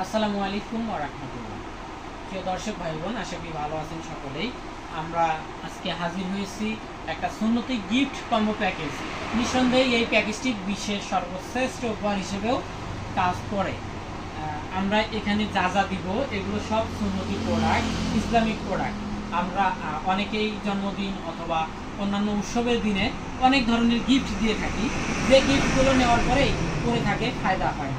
আসসালামু আলাইকুম ওয়া রাহমাতুল্লাহ। প্রিয় দর্শক ভাই বোন, আশা করি ভালো আছেন সকলেই। আমরা আজকে হাজির হয়েছি একটা সুন্নতি গিফট কম্বো প্যাকেজ। নিঃসন্দেহে এই প্যাকেজটি বিশ্বের সর্বশ্রেষ্ঠ উপহার হিসেবেও কাজ করে। আমরা এখানে যা যা দিব এগুলো সব সুন্নতি প্রোডাক্ট, ইসলামিক প্রোডাক্ট। আমরা অনেকেই জন্মদিন অথবা অন্যান্য উৎসবের দিনে অনেক ধরনের গিফট দিয়ে থাকি, যে গিফটগুলো নেওয়ার পরেই করে থাকে ফায়দা হয়।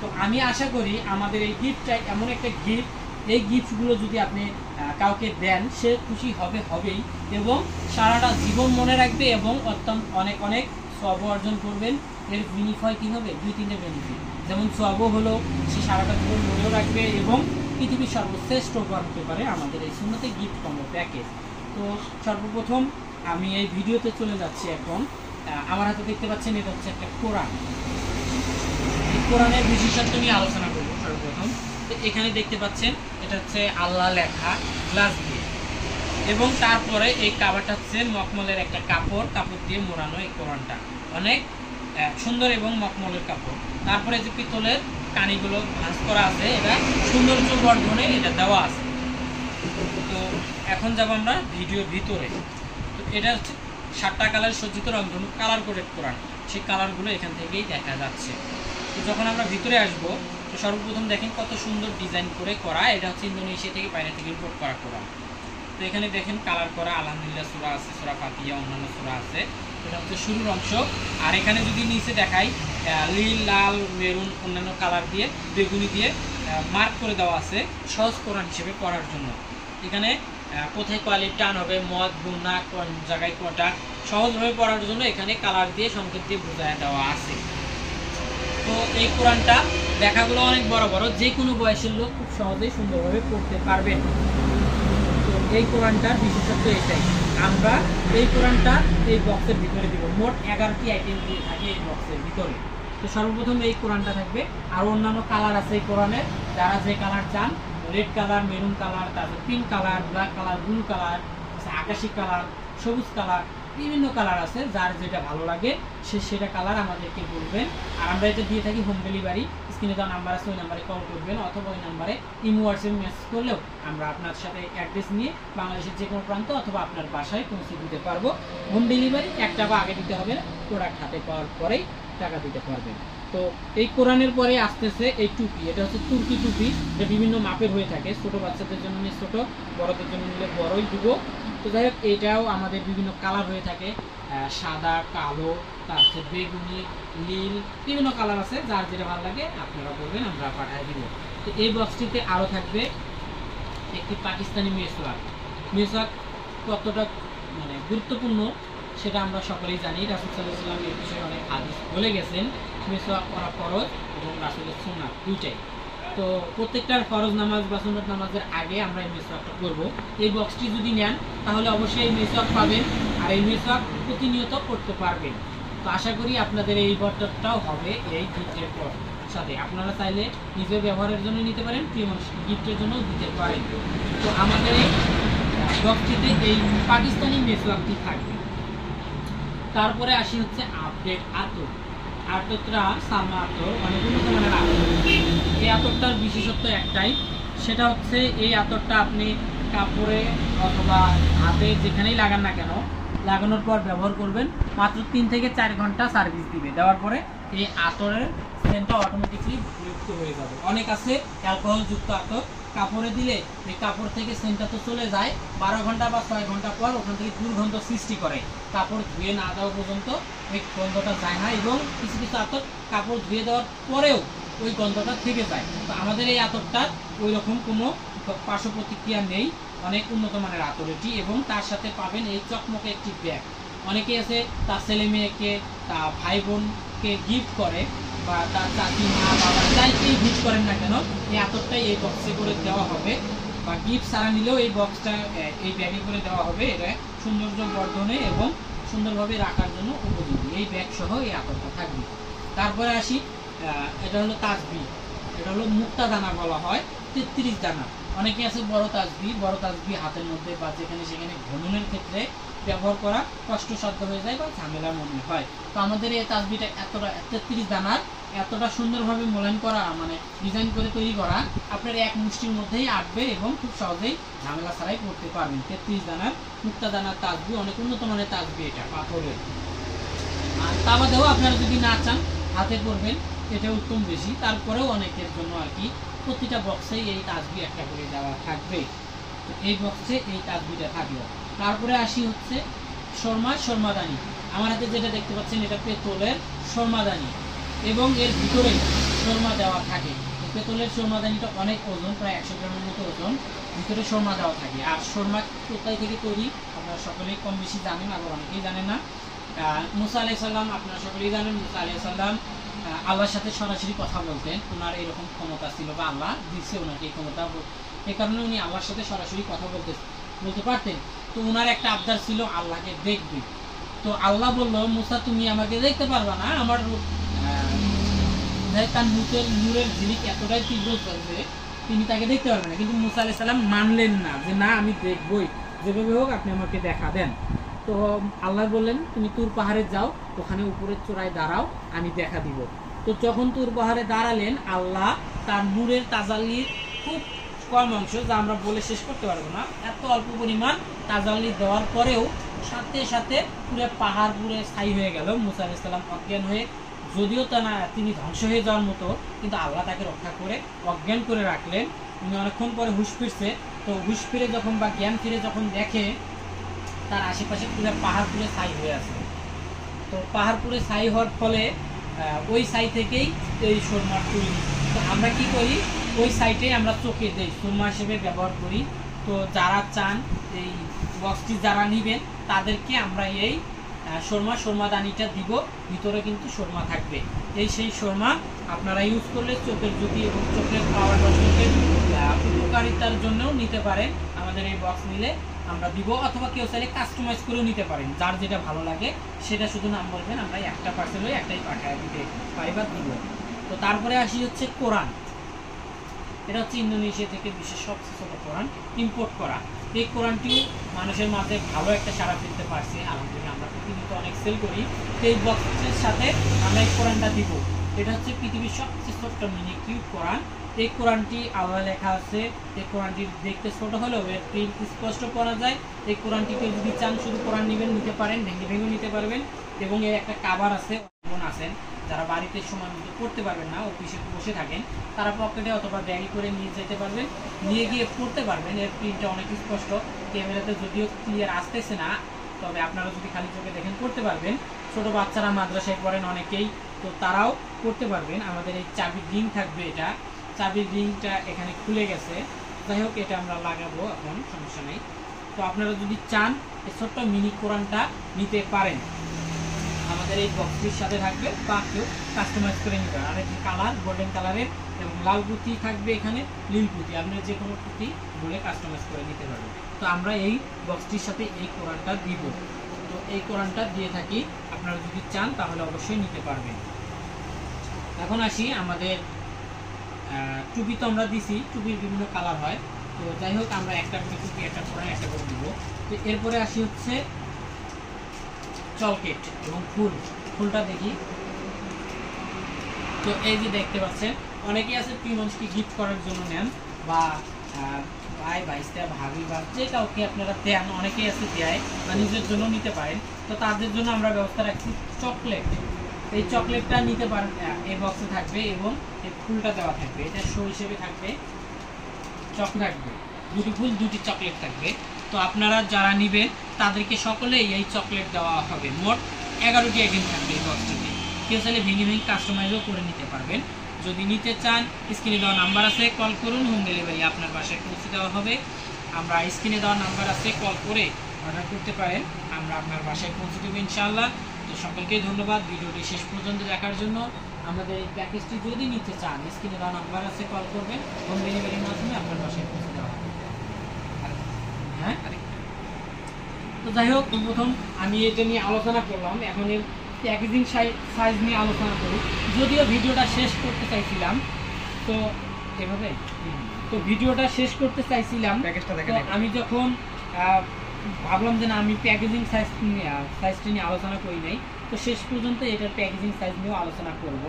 তো আমি আশা করি আমাদের এই গিফটটা এমন একটা গিফট, এই গিফটগুলো যদি আপনি কাউকে দেন সে খুশি হবেই এবং সারাটা জীবন মনে রাখবে এবং অনেক অনেক সওয়াব অর্জন করবেন। এর বিনিময় কী হবে? দুই তিনটে বেনিফিট, যেমন সওয়াবও হলো, সে সারাটা জীবন মনেও রাখবে এবং পৃথিবীর সর্বশ্রেষ্ঠ উপহার হতে পারে আমাদের এই সুন্নতি গিফট কম্বো প্যাকেজ। তো সর্বপ্রথম আমি এই ভিডিওতে চলে যাচ্ছি। এখন আমার হাতে দেখতে পাচ্ছেন এটা হচ্ছে একটা কোরআন। কোরআনের বিশেষত্ব নিয়ে আলোচনা করব সর্বপ্রথম। তো এখানে দেখতে পাচ্ছেন এটা হচ্ছে আল্লাহ লেখা গ্লাস দিয়ে, এবং তারপরে এই কাভারটা হচ্ছে মখমলের একটা কাপড় দিয়ে মোড়ানো। এই কোরআনটা অনেক সুন্দর এবং মখমলের কাপড়। তারপরে যে পিতলের কানিগুলো ভাঁজ করা আছে, এটা সৌন্দর্য বর্ধনে এটা দেওয়া আছে। তো এখন যাব আমরা ভিডিওর ভিতরে। তো এটা হচ্ছে 7টা কালার সজ্জিত রংধনু কালার কোডেড কোরআন। সেই কালারগুলো এখান থেকেই দেখা যাচ্ছে। তো যখন আমরা ভিতরে আসবো, তো সর্বপ্রথম দেখেন কত সুন্দর ডিজাইন করে করা। এটা হচ্ছে ইন্দোনেশিয়া থেকে, বাইরে থেকে ইম্পোর্ট করা কোরআন। তো এখানে দেখেন কালার করা আলহামদুলিল্লাহ সূরা আছে, সূরা ফাতিহা, অন্যান্য সূরা আছে। এটা হচ্ছে শুরুর অংশ। আর এখানে যদি নিচে দেখাই, নীল, লাল, মেরুন, অন্যান্য কালার দিয়ে, বেগুনি দিয়ে মার্ক করে দেওয়া আছে সহজ কোরআন হিসেবে পড়ার জন্য। এখানে কোথায় কোয়ালিটি টান হবে, মদ গুণা, কোন জায়গায় কটা, সহজভাবে পড়ার জন্য এখানে কালার দিয়ে সংকেত দিয়ে বোঝায় দেওয়া আছে। তো এই কোরআনটা লেখাগুলো অনেক বড় বড়, যে কোনো বয়সের লোক খুব সহজেই সুন্দরভাবে পড়তে পারবেন। তো এই কোরআনটার বিশেষত্ব এটাই। আমরা এই কোরআনটা এই বক্সের ভিতরে দিব। মোট 11টি আইটেম দিয়ে থাকে এই বক্সের ভিতরে। তো সর্বপ্রথম এই কোরআনটা থাকবে। আর অন্যান্য কালার আছে এই কোরআনের, যারা যে কালার চান, রেড কালার, মেরুন কালার, তারপর pink colour, black colour, blue colour, আকাশি কালার, সবুজ কালার, বিভিন্ন কালার আছে। যার যেটা ভালো লাগে সে সেটা কালার আমাদেরকে বলবেন। আর আমরা এটা দিয়ে থাকি হোম ডেলিভারি। স্ক্রিনে দেওয়া নাম্বার আছে, ওই নাম্বারে কল করবেন, অথবা ওই নাম্বারে ইমো হোয়াটসঅ্যাপে মেসেজ করলেও আমরা আপনার সাথে অ্যাড্রেস নিয়ে বাংলাদেশের যে কোনো প্রান্ত অথবা আপনার বাসায় পৌঁছে দিতে পারবো। হোম ডেলিভারি 1 টাকা আগে দিতে হবে না, প্রোডাক্ট হাতে পাওয়ার পরেই টাকা দিতে পারবেন। তো এই কোরআনের পরে আসতেছে এই টুপি। এটা হচ্ছে তুর্কি টুপি, এটা বিভিন্ন মাপের হয়ে থাকে। ছোটো বাচ্চাদের জন্য নিয়ে ছোটো, বড়দের জন্য নিলে বড়ই দিব। তো যাই হোক, এটাও আমাদের বিভিন্ন কালার হয়ে থাকে, সাদা, কালো, তারপরে বেগুনি, নীল, বিভিন্ন কালার আছে। যার যেটা ভালো লাগে আপনারা বলবেন, আমরা পাঠিয়ে দিব। তো এই বক্সটিতে আরও থাকবে একটি পাকিস্তানি মেসওয়াক। মেসওয়াক কতটা গুরুত্বপূর্ণ সেটা আমরা সকলেই জানি। রাসূল সাল্লাল্লাহু আলাইহি ওয়াসাল্লাম এই বিষয়ে অনেক হাদিস বলে গেছেন। মেসওয়াক করা ফরজ এবং রাসূলের সুন্নাত দুইটাই। তো প্রত্যেকটার ফরজ নামাজ বা সুন্নাত নামাজের আগে আমরা এই মেসওয়াকটা করব। এই বক্সটি যদি নেন তাহলে অবশ্যই এই মেসওয়াক পাবেন, আর এই মেসওয়াক প্রতিনিয়ত করতে পারবেন। তো আশা করি আপনাদের এই বটটাও হবে এই গিফটের সাথে। আপনারা চাইলে নিজের ব্যবহারের জন্য নিতে পারেন, প্রিয় মানুষকে গিফটের জন্য দিতে পারেন। তো আমাদের এই বক্সটিতে এই পাকিস্তানি মেসওয়াকটি থাকবে। তারপরে আসি হচ্ছে আপডেট আতর। আতরটা সালমা আতর, অনেক উন্নত মানের আতর। এই আতরটার বিশেষত্ব একটাই, সেটা হচ্ছে এই আতরটা আপনি কাপড়ে অথবা হাতে যেখানেই লাগান না কেন, লাগানোর পর ব্যবহার করবেন, মাত্র 3 থেকে 4 ঘন্টা সার্ভিস দিবে। দেওয়ার পরে এই আতরের সেন্টটা অটোমেটিকলি বিলুপ্ত হয়ে যাবে। অনেক আছে অ্যালকোহলযুক্ত আতর, কাপড়ে দিলে এই কাপড় থেকে সেন্টটা তো চলে যায়, 12 ঘন্টা বা 6 ঘন্টা পর ওখান থেকে দুর্গন্ধ সৃষ্টি করে। কাপড় ধুয়ে না দেওয়া পর্যন্ত ওই গন্ধটা যায় না, এবং কিছু কিছু আতর কাপড় ধুয়ে দেওয়ার পরেও ওই গন্ধটা থেকে যায়। তো আমাদের এই আতরটার ওই রকম কোনো পার্শ্ব প্রতিক্রিয়া নেই, অনেক উন্নত মানের আতর এটি। এবং তার সাথে পাবেন এই চকমকে একটি ব্যাগ। অনেকেই আছে তার ছেলে মেয়েকে, তার ভাই বোনকে গিফট করে, বা তার চাচি, মা, বাবা যাইকেই গিফট করেন না কেন, এই আতরটাই এই বক্সে করে দেওয়া হবে। বা গিফট ছাড়া নিলেও এই বক্সটা এই ব্যাগে করে দেওয়া হবে। এটা সৌন্দর্য বর্ধনে এবং সুন্দরভাবে রাখার জন্য উপযোগী। এই ব্যাগ সহ এই আতরটা থাকবে। তারপরে আসি, এটা হলো তাসবিহ। এটা হলো মুক্তা দানা বলা হয়, 33 দানা। অনেকে আছে বড় তাসবিহ হাতের মধ্যে বা যেখানে সেখানে ঘূর্ণনের ক্ষেত্রে ব্যবহার করা কষ্টসাধ্য হয়ে যায় বা ঝামেলার মনে হয়। তো আমাদের এই তাসবিহটা এতটা 33 দানার এতটা সুন্দরভাবে মোলায়েম করা, মানে ডিজাইন করে তৈরি করা, আপনার এক মুষ্টির মধ্যেই আটবে এবং খুব সহজেই ঝামেলা ছাড়াই করতে পারবেন। 33 দানার মুক্তা দানার তাজবি, অনেক উন্নত মানের তাজবি এটা পাথরের। আর তা বাদেও আপনারা যদি না চান হাতে করবেন, এটা উত্তম বেশি। তারপরেও অনেকের জন্য আর কি প্রতিটা বক্সেই এই তাজবি একটা করে দেওয়া থাকবে। তো এই বক্সে এই তাজবিটা থাকলো। তারপরে আসি হচ্ছে শর্মাদানি। আমার হাতে যেটা দেখতে পাচ্ছেন এটা পেতলের শর্মাদানি এবং এর ভিতরে শর্মা দেওয়া থাকে। পেতলের শর্মাদানিটা অনেক ওজন, প্রায় 100 গ্রামের মতো ওজন, ভিতরে শর্মা দেওয়া থাকে। আর শর্মা কোথায় থেকে তৈরি আপনারা সকলেই কম বেশি জানেন, আবার অনেকেই জানেন না। মুসা আলাইহিস সালাম, আপনারা সকলেই জানেন মুসা আলাইহিস সালাম আল্লাহর সাথে সরাসরি কথা বলতেন। ওনার এরকম ক্ষমতা ছিল বা আল্লাহ দিচ্ছে ওনাকে এই ক্ষমতা, এই কারণে উনি আল্লাহর সাথে সরাসরি কথা বলতে পারতেন। তো ওনার একটা আবদার ছিল আল্লাহকে দেখবে। তো আল্লাহ বলল, মুসা তুমি আমাকে দেখতে পারবা না, আমার তার নূরের ঝিলিক এতটাই তীব্র যে তিনি তাকে দেখতে পারবেন না। কিন্তু মুসা আলাইহিস সালাম মানলেন না যে না আমি দেখবই, যেভাবে হোক আপনি আমাকে দেখা দেন। তো আল্লাহ বললেন তুমি তুর পাহাড়ে যাও, ওখানে উপরের চূড়ায় দাঁড়াও, আমি দেখা দিব। তো যখন তুর পাহাড়ে দাঁড়ালেন, আল্লাহ তার নূরের তাজাল্লির খুব কম অংশ, যা আমরা বলে শেষ করতে পারবো না, এত অল্প পরিমাণ তাজাল্লি দেওয়ার পরেও সাথে সাথে পুরো পাহাড় পুরো ছাই হয়ে গেল। মুসা আলাইহিস সালাম অজ্ঞান হয়ে, যদিও তিনি ধ্বংস হয়ে যাওয়ার মতো, কিন্তু আল্লাহ তাকে রক্ষা করে অজ্ঞান করে রাখলেন। উনি অনেকক্ষণ পরে হুঁশ ফিরছে। তো হুঁশ ফিরে যখন বা জ্ঞান ফিরে যখন দেখে তার আশেপাশে পুরো পাহাড় পুরো ছাই হয়ে আছে। তো পাহাড় পুরো ছাই হওয়ার ফলে ওই ছাই থেকেই এই সুরমা তৈরি। তো আমরা কি করি, ওই সাইটে আমরা চোখে দেই, সুরমা হিসেবে ব্যবহার করি। তো যারা চান এই বক্সটি যারা নেবেন তাদেরকে আমরা এই শর্মাদানিটা দিব, ভিতরে কিন্তু শর্মা থাকবে। সেই শর্মা আপনারা ইউজ করলে চোখের জ্যোতি এবং চোখের পাওয়ার দর্শকের উপকারিতার জন্যও নিতে পারেন। আমাদের এই বক্স নিলে আমরা দিব, অথবা কেউ চাইলে কাস্টমাইজ করেও নিতে পারেন, যার যেটা ভালো লাগে সেটা শুধু নাম বলবেন, আমরা একটা পার্সেল হয়ে একটাই পাঠায় দিতে পারি বা দিব। তো তারপরে আসি হচ্ছে কোরআন। এটা হচ্ছে ইন্দোনেশিয়া থেকে বিশেষ সবচেয়ে ছোট কোরআন, ইম্পোর্ট করা। এই কোরআনটিও মানুষের মাঝে ভালো একটা সাড়া ফেলতে পারছে, আলহামদুলিল্লাহ। আমরা প্রতিনিয়ত অনেক সেল করি। তো এই বক্সের সাথে আমরা এই কোরআনটা দিব। এটা হচ্ছে পৃথিবীর সবচেয়ে ছোট্ট মিনি কিউট কোরআন। এই কোরআনটি আল্লাহ লেখা আছে। এই কোরআনটি দেখতে ছোট হলেও এর প্রিন্ট স্পষ্ট পড়া যায়। এই কোরআনটিকে যদি চান শুধু কোরআন নিতে পারেন, ভেঙে নিতে পারবেন। এবং এর একটা কাভার আছে। আছেন যারা বাড়িতে সময় মতো পড়তে পারবেন না, অফিসে বসে থাকেন, তারা পকেটে অথবা ব্যাগে করে নিয়ে যেতে পারবেন, নিয়ে গিয়ে পড়তে পারবেন। এর প্রিন্টটা অনেক স্পষ্ট, ক্যামেরাতে যদিও ক্লিয়ার আসতেছে না, তবে আপনারা যদি খালি চোখে দেখেন পড়তে পারবেন। ছোট বাচ্চারা মাদ্রাসায় পড়েন অনেকেই, তো তারাও পড়তে পারবেন। আমাদের এই চাবির রিং থাকবে, এটা চাবির রিংটা এখানে খুলে গেছে, যাই হোক এটা আমরা লাগাবো এখন, সমস্যা নেই। তো আপনারা যদি চান এই ছোট্ট মিনি কোরআনটা নিতে পারেন, আমাদের এই বক্সটির সাথে থাকবে, বা কেউ কাস্টমাইজ করে নিতে পারেন। আর একটি কালার গোল্ডেন কালারের এবং লাল পুঁতি থাকবে, এখানে নীল পুঁতি, আপনি যে কোনো পুঁতি বলে কাস্টমাইজ করে নিতে পারবেন। তো আমরা এই বক্সটির সাথে এই কোরআনটা দিব। তো এই কোরআনটা দিয়ে থাকি, আপনারা যদি চান তাহলে অবশ্যই নিতে পারবেন। এখন আসি আমাদের টুপি। তো আমরা দিছি, টুপির বিভিন্ন কালার হয়। তো যাই হোক আমরা একটা করে টুপি, একটা কোরআন, একটা করে দিব। তো এরপরে আসি হচ্ছে চলকেট এবং ফুলটা দেখি। তো এই যে দেখতে পাচ্ছেন, অনেকেই আছে প্রিয় মানুষকে গিফট করার জন্য নেন, বা ভাই ভাইস্তা ভাবি বা যে কাউকে আপনারা দেন, অনেকেই আছে দেয়, বা নিজের জন্য নিতে পারেন। তো তাদের জন্য আমরা ব্যবস্থা রাখছি চকলেট। এই চকলেটটা নিতে পারেন, এই বক্সে থাকবে এবং এই ফুলটা দেওয়া থাকবে। এটা শো হিসেবে থাকবে, থাকবে দুটি ফুল, দুটি চকলেট থাকবে। তো আপনারা যারা নেবেন তাদেরকে সকলেই এই চকলেট দেওয়া হবে। মোট 11টি আইটেম থাকবে এই বক্সটিতে। কেউ চাইলে ভেঙে কাস্টমাইজও করে নিতে পারবেন। যদি নিতে চান স্ক্রিনে দেওয়া নাম্বার আছে, কল করুন, হোম ডেলিভারি আপনার বাসায় পৌঁছে দেওয়া হবে। আমরা স্ক্রিনে দেওয়া নাম্বার আছে, কল করে অর্ডার করতে পারেন, আমরা আপনার বাসায় পৌঁছে দেবো ইনশাআল্লাহ। তো সকলকেই ধন্যবাদ ভিডিওটি শেষ পর্যন্ত দেখার জন্য। আমাদের এই প্যাকেজটি যদি নিতে চান স্ক্রিনে দেওয়া নাম্বার আছে, কল করবেন, হোম ডেলিভারির মাধ্যমে আপনার বাসায় পৌঁছে দেওয়া হবে। হ্যাঁ, তো যাই হোক, প্রথম আমি এটা নিয়ে আলোচনা করলাম, এখন এর প্যাকেজিং সাইজ নিয়ে আলোচনা করি। যদিও ভিডিওটা শেষ করতে চাইছিলাম, তো এভাবে ভিডিওটা শেষ করতে চাইছিলাম, আমি যখন ভাবলাম যে না আমি প্যাকেজিং সাইজটা নিয়ে আলোচনা করি নাই, তো শেষ পর্যন্ত এটার প্যাকেজিং সাইজ নিয়েও আলোচনা করব।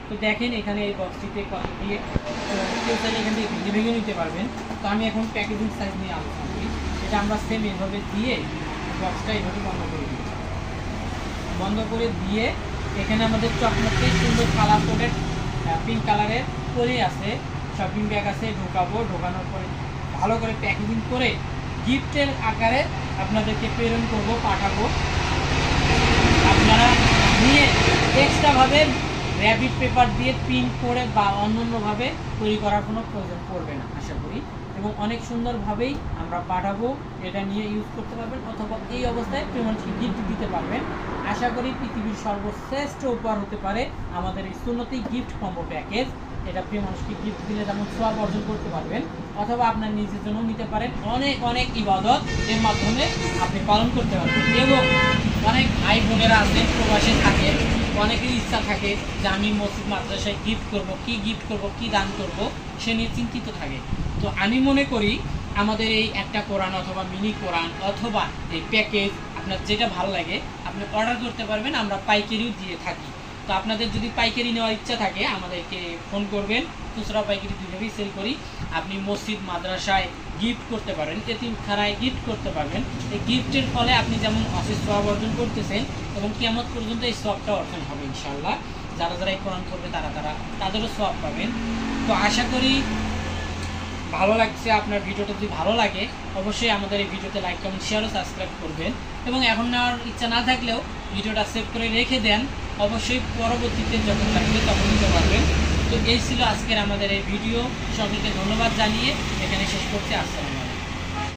তো দেখেন এখানে এই বক্সটিতে কত দিয়ে কেউ চাইলে এখান থেকে ভেঙে ভেঙে নিতে পারবেন। তো আমি এখন প্যাকেজিং সাইজ নিয়ে আলোচনা করি। এটা আমরা সেম এভাবে দিয়ে বক্সটা এইভাবে বন্ধ করে দিই। বন্ধ করে দিয়ে এখানে আমাদের চকমকে সুন্দর কালার কোডের পিঙ্ক কালারের পলি আছে, শপিং ব্যাগ আছে, ঢোকাবো। ঢোকানোর পরে ভালো করে প্যাকেজিং করে গিফটের আকারে আপনাদেরকে প্রেরণ করব, পাঠাবো। আপনারা নিয়ে এক্সট্রাভাবে র্যাপিড পেপার দিয়ে প্রিন্ট করে বা অন্যান্যভাবে তৈরি করার কোনো প্রয়োজন পড়বে না আশা করি, এবং অনেক সুন্দরভাবেই আমরা পাঠাবো। এটা নিয়ে ইউজ করতে পারবেন অথবা এই অবস্থায় পেমেন্টকে গিফট দিতে পারবেন। আশা করি পৃথিবীর সর্বশ্রেষ্ঠ উপহার হতে পারে আমাদের এই সুন্নতি গিফট কম্বো প্যাকেজ। এটা প্রিয় মানুষকে গিফট দিলে যেমন সওয়াব অর্জন করতে পারবেন, অথবা আপনার নিজের জন্য নিতে পারেন। অনেক অনেক ইবাদত এর মাধ্যমে আপনি পালন করতে পারবেন। এবং অনেক ভাই বোনেরা আছেন প্রবাসে থাকে, অনেকের ইচ্ছা থাকে যে আমি মসজিদ মাদ্রাসায় গিফট করব, কি গিফট করব, কি দান করব, সে নিয়ে চিন্তিত থাকে। তো আমি মনে করি আমাদের এই একটা কোরআন অথবা মিনি কোরআন অথবা এই প্যাকেজ আপনার যেটা ভালো লাগে আপনি অর্ডার করতে পারবেন, আমরা পাইকারিও দিয়ে থাকি। তো আপনাদের যদি পাইকারি নেওয়ার ইচ্ছা থাকে আমাদেরকে ফোন করবেন। খুচরা পাইকারি দুইভাবেই সেল করি। আপনি মসজিদ মাদ্রাসায় গিফট করতে পারেন, এতিমখানায় গিফট করতে পারবেন। এই গিফটের ফলে আপনি যেমন অশেষ সওয়াব অর্জন করতেছেন এবং কিয়ামত পর্যন্ত এই সওয়াবটা অর্জন হবে ইনশাআল্লাহ। যারা যারা এই কোরআন করবে তাদেরও সওয়াব পাবেন। তো আশা করি ভালো লাগছে। আপনার ভিডিওটা যদি ভালো লাগে অবশ্যই আমাদের এই ভিডিওতে লাইক, কমেন্ট, শেয়ার ও সাবস্ক্রাইব করবেন। এবং এখন নেওয়ার ইচ্ছা না থাকলেও ভিডিওটা সেভ করে রেখে দেন, অবশ্যই পরবর্তীতে যখন লাগবে তখন নিতে পারবেন। তো এই ছিল আজকের আমাদের এই ভিডিও। সকলকে ধন্যবাদ জানিয়ে এখানে শেষ করছি। আসসালাম।